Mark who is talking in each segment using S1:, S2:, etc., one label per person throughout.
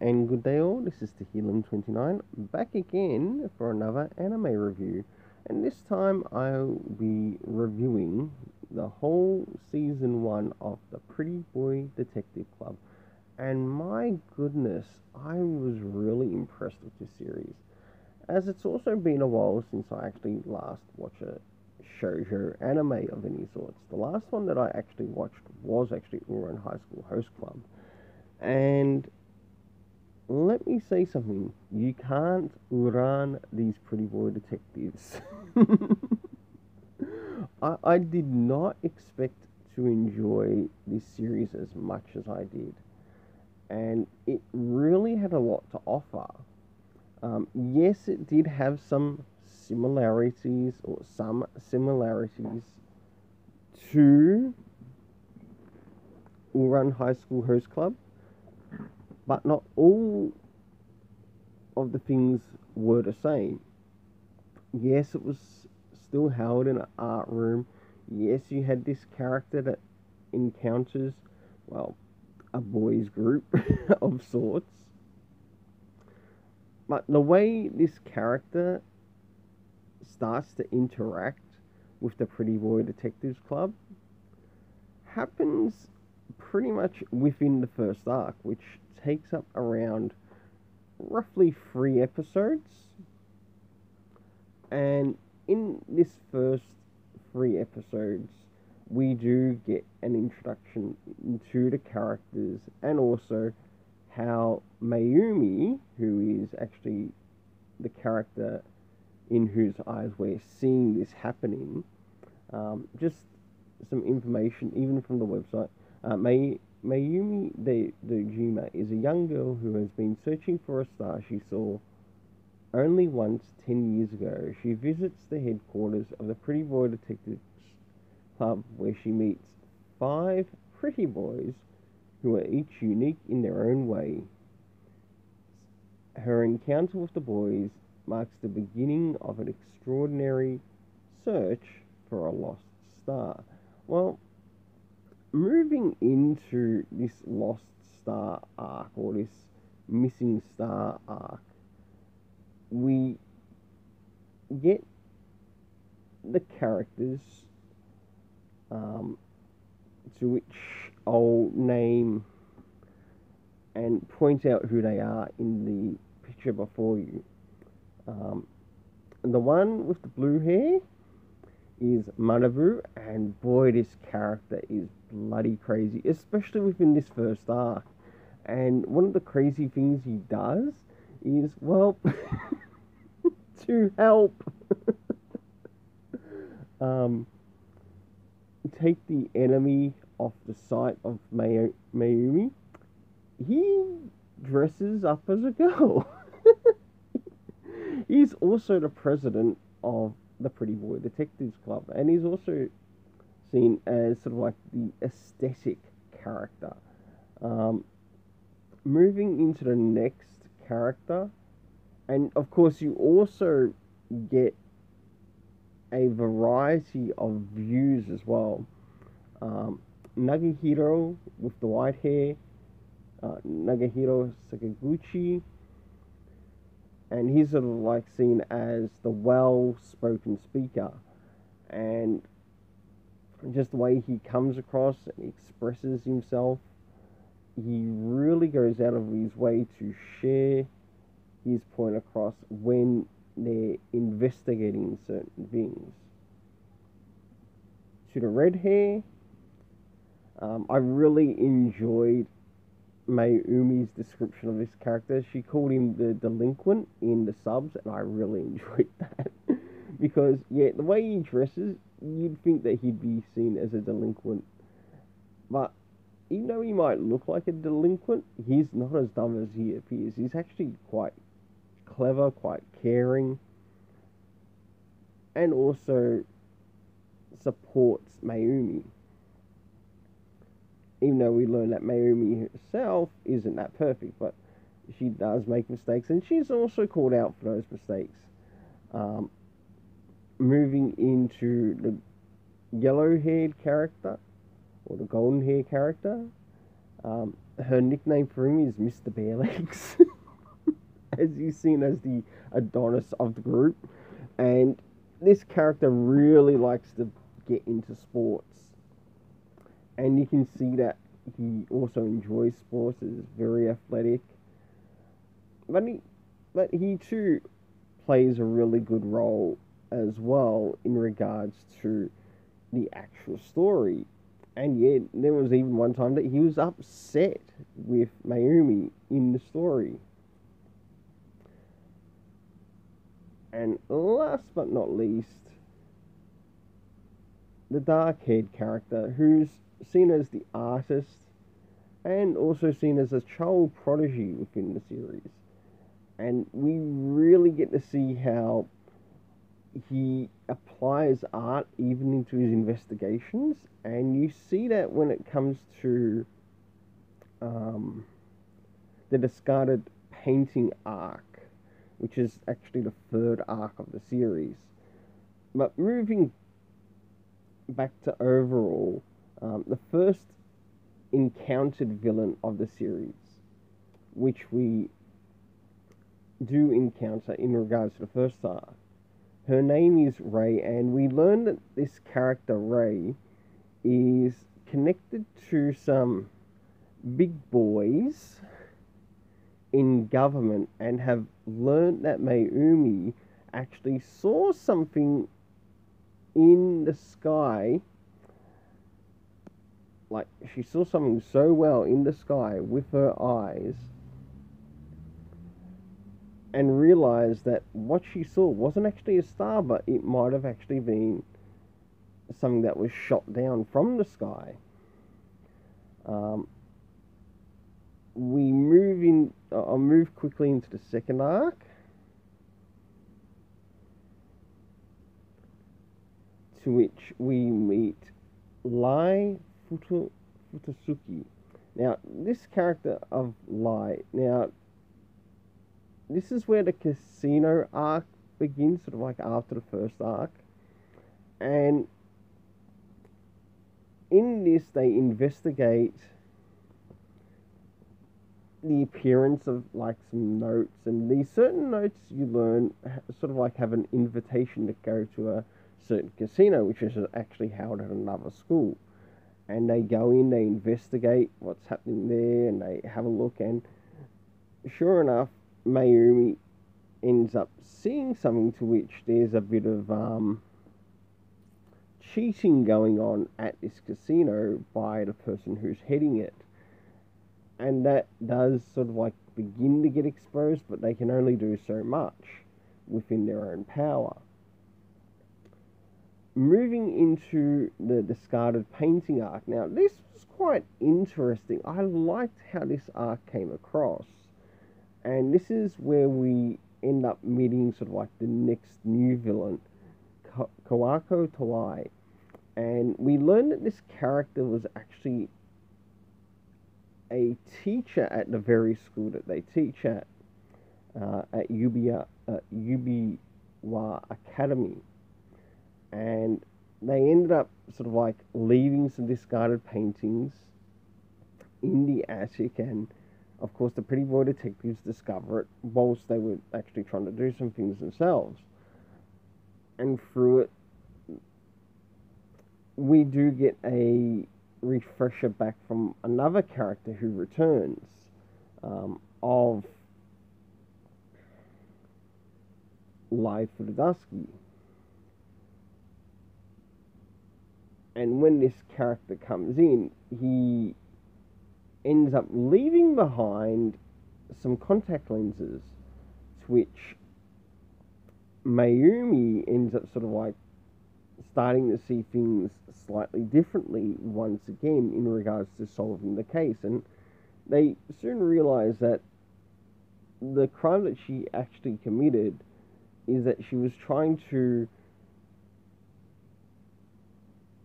S1: And good day all, this is Tahilum29, back again for another anime review. And this time I'll be reviewing the whole season 1 of the Pretty Boy Detective Club. And my goodness, I was really impressed with this series. As it's also been a while since I actually last watched a shoujo anime of any sorts. The last one that I actually watched was actually Ouran High School Host Club. And let me say something. You can't run these pretty boy detectives. I did not expect to enjoy this series as much as I did. And it really had a lot to offer. Yes, it did have some similarities to Ouran High School Host Club, but not all of the things were the same. Yes, it was still held in an art room. Yes, you had this character that encounters, well, a boys' group of sorts. But the way this character starts to interact with the Pretty Boy Detectives Club happens pretty much within the first arc, which takes up around roughly 3 episodes. And in this first 3 episodes, we do get an introduction to the characters and also how Mayumi, who is actually the character in whose eyes we're seeing this happening, just some information even from the website. Mayumi Dojima is a young girl who has been searching for a star she saw only once 10 years ago. She visits the headquarters of the Pretty Boy Detectives Club, where she meets 5 pretty boys who are each unique in their own way. Her encounter with the boys marks the beginning of an extraordinary search for a lost star. Well, moving into this lost star arc, or this missing star arc, we get the characters, to which I'll name and point out who they are in the picture before you. The one with the blue hair is Manabu, and boy, this character is bloody crazy, especially within this first arc. And one of the crazy things he does is, well, to help take the enemy off the sight of Mayumi, he dresses up as a girl. He's also the president of the Pretty Boy Detectives Club, and he's also seen as sort of like the aesthetic character. Moving into the next character, and of course you also get a variety of views as well. Nagihiro with the white hair, Nagihiro Sakaguchi, and he's sort of like seen as the well-spoken speaker, and just the way he comes across and expresses himself, he really goes out of his way to share his point across when they're investigating certain things. To the red hair, I really enjoyed Mayumi's description of this character. She called him the delinquent in the subs, and I really enjoyed that. Because, yeah, the way he dresses, you'd think that he'd be seen as a delinquent. But even though he might look like a delinquent, he's not as dumb as he appears. He's actually quite clever, quite caring, and also supports Mayumi. Even though we learn that Mayumi herself isn't that perfect, but she does make mistakes, and she's also called out for those mistakes. Moving into the yellow-haired character, or the golden-haired character, Her nickname for him is Mr. Barelegs, as he's seen as the Adonis of the group. And this character really likes to get into sports. And you can see that he also enjoys sports, is very athletic. But he too plays a really good role as well in regards to the actual story. And yet, there was even one time that he was upset with Mayumi in the story. And last but not least, the dark-haired character, who's seen as the artist and also seen as a child prodigy within the series. And we really get to see how he applies art even into his investigations, and you see that when it comes to the discarded painting arc, which is actually the third arc of the series. But moving back to overall, the first encountered villain of the series, which we do encounter in regards to the first arc. Her name is Ray, and we learn that this character, Ray, is connected to some big boys in government and have learned that Mayumi actually saw something in the sky. Like, she saw something so well in the sky with her eyes, and realized that what she saw wasn't actually a star, but it might have actually been something that was shot down from the sky. I'll move quickly into the second arc, to which we meet Lai Futasuki. Now, this character of Lai, this is where the casino arc begins, sort of like after the first arc. And in this, they investigate the appearance of like some notes, and these certain notes you learn sort of like have an invitation to go to a certain casino, which is actually held at another school. And they go in, they investigate what's happening there, and they have a look, and sure enough, Mayumi ends up seeing something, to which there's a bit of cheating going on at this casino by the person who's heading it. And that does sort of like begin to get exposed, but they can only do so much within their own power. Moving into the discarded painting arc. Now, this was quite interesting. I liked how this arc came across. And this is where we end up meeting sort of like the next new villain, Kawako Tawai. And we learned that this character was actually a teacher at the very school that they teach at Yubiwa Academy. And they ended up sort of like leaving some discarded paintings in the attic, and of course the pretty boy detectives discover it whilst they were actually trying to do some things themselves. And through it, we do get a refresher back from another character who returns, of Lai Futasuki. And when this character comes in, he ends up leaving behind some contact lenses, to which Mayumi ends up sort of like starting to see things slightly differently once again in regards to solving the case. And they soon realize that the crime that she actually committed is that she was trying to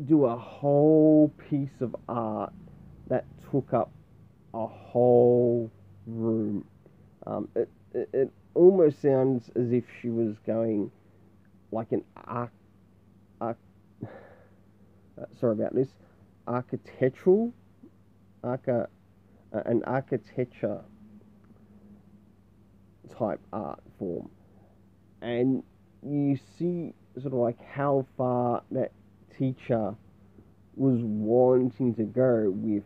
S1: do a whole piece of art that took up a whole room. It almost sounds as if she was going like an architectural an architecture type art form, and you see sort of like how far that teacher was wanting to go with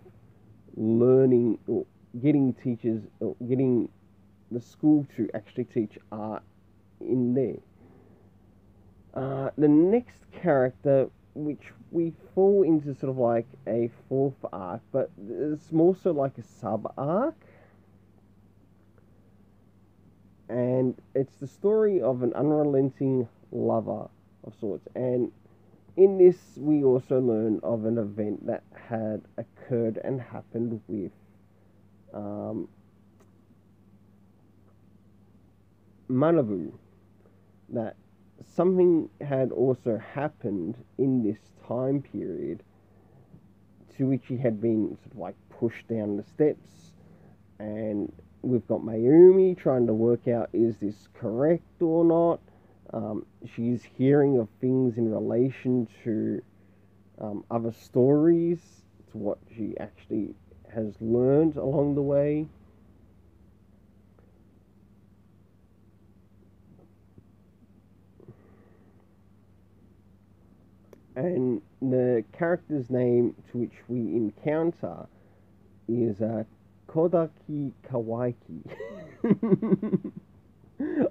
S1: learning or getting teachers or getting the school to actually teach art in there. The next character, which we fall into sort of like a fourth arc, but it's more so like a sub arc, and it's the story of an unrelenting lover of sorts. And in this, we also learn of an event that had occurred and happened with Manabu, that something had also happened in this time period to which he had been sort of like pushed down the steps, and we've got Mayumi trying to work out, is this correct or not? She's hearing of things in relation to other stories, to what she actually has learned along the way. And the character's name to which we encounter is Kodaki Kawaiki.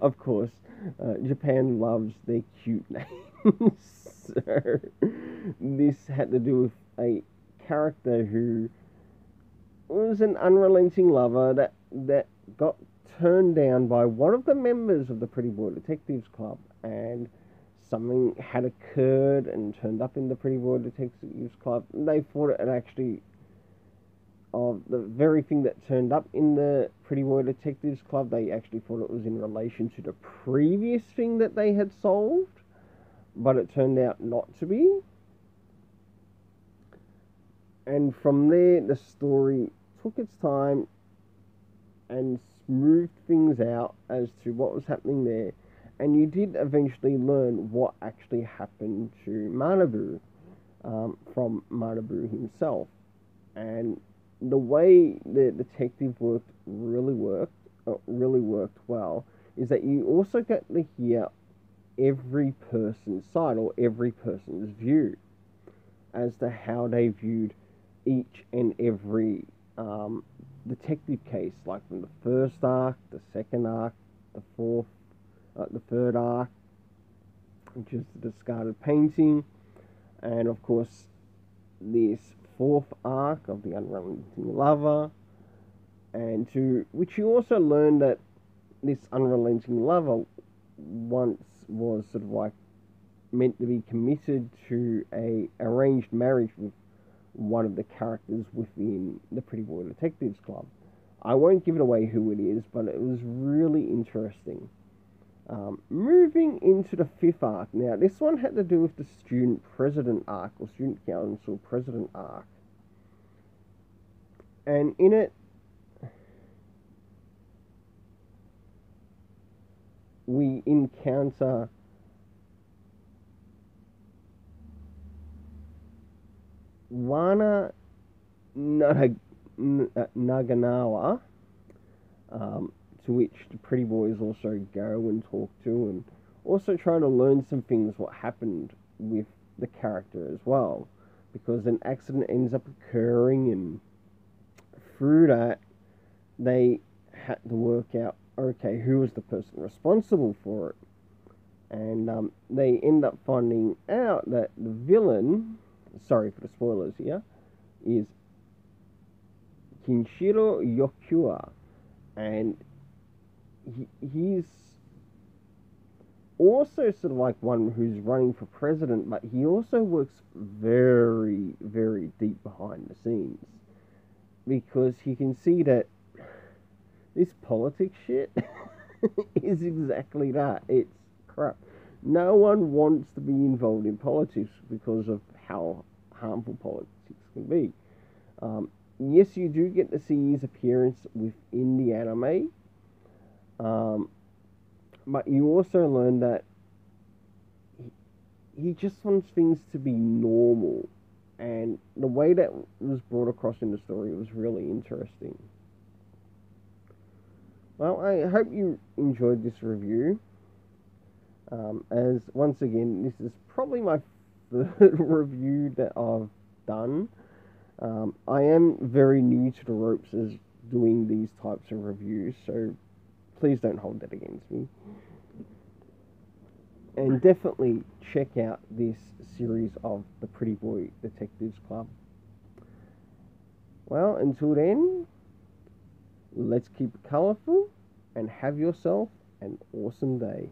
S1: Of course, Japan loves their cute names. So this had to do with a character who was an unrelenting lover that got turned down by one of the members of the Pretty Boy Detectives Club, and something had occurred and turned up in the Pretty Boy Detectives Club. They thought it actually, of the very thing that turned up in the Pretty Boy Detectives Club, they actually thought it was in relation to the previous thing that they had solved, but it turned out not to be. And from there, the story took its time and smoothed things out as to what was happening there. And you did eventually learn what actually happened to Manabu, from Manabu himself. And the way the detective really worked well, is that you also get to hear every person's side, or every person's view, as to how they viewed each and every detective case, like from the first arc, the second arc, the third arc, which is the discarded painting, and of course this fourth arc of the unrelenting lover, and to which you also learn that this unrelenting lover once was sort of like meant to be committed to a arranged marriage with one of the characters within the Pretty Boy Detectives Club. I won't give it away who it is, but it was really interesting. Moving into the fifth arc. Now, this one had to do with the student president arc, or student council president arc. And in it, we encounter Wana Naganawa, to which the pretty boys also go and talk to, and also try to learn some things what happened with the character as well, because an accident ends up occurring, and through that they had to work out, okay, who was the person responsible for it. And they end up finding out that the villain, sorry for the spoilers here, is Kinshiro Yokua, and he's also sort of like one who's running for president, but he also works very, very deep behind the scenes, because he can see that this politics shit is exactly that. It's crap. No one wants to be involved in politics because of how harmful politics can be. Yes, you do get to see his appearance within the anime, but you also learn that he just wants things to be normal and the way that was brought across in the story was really interesting. Well, I hope you enjoyed this review. As once again, this is probably my third review that I've done. I am very new to the ropes as doing these types of reviews, so please don't hold that against me. And definitely check out this series of the Pretty Boy Detectives Club. Well, until then, let's keep it colourful and have yourself an awesome day.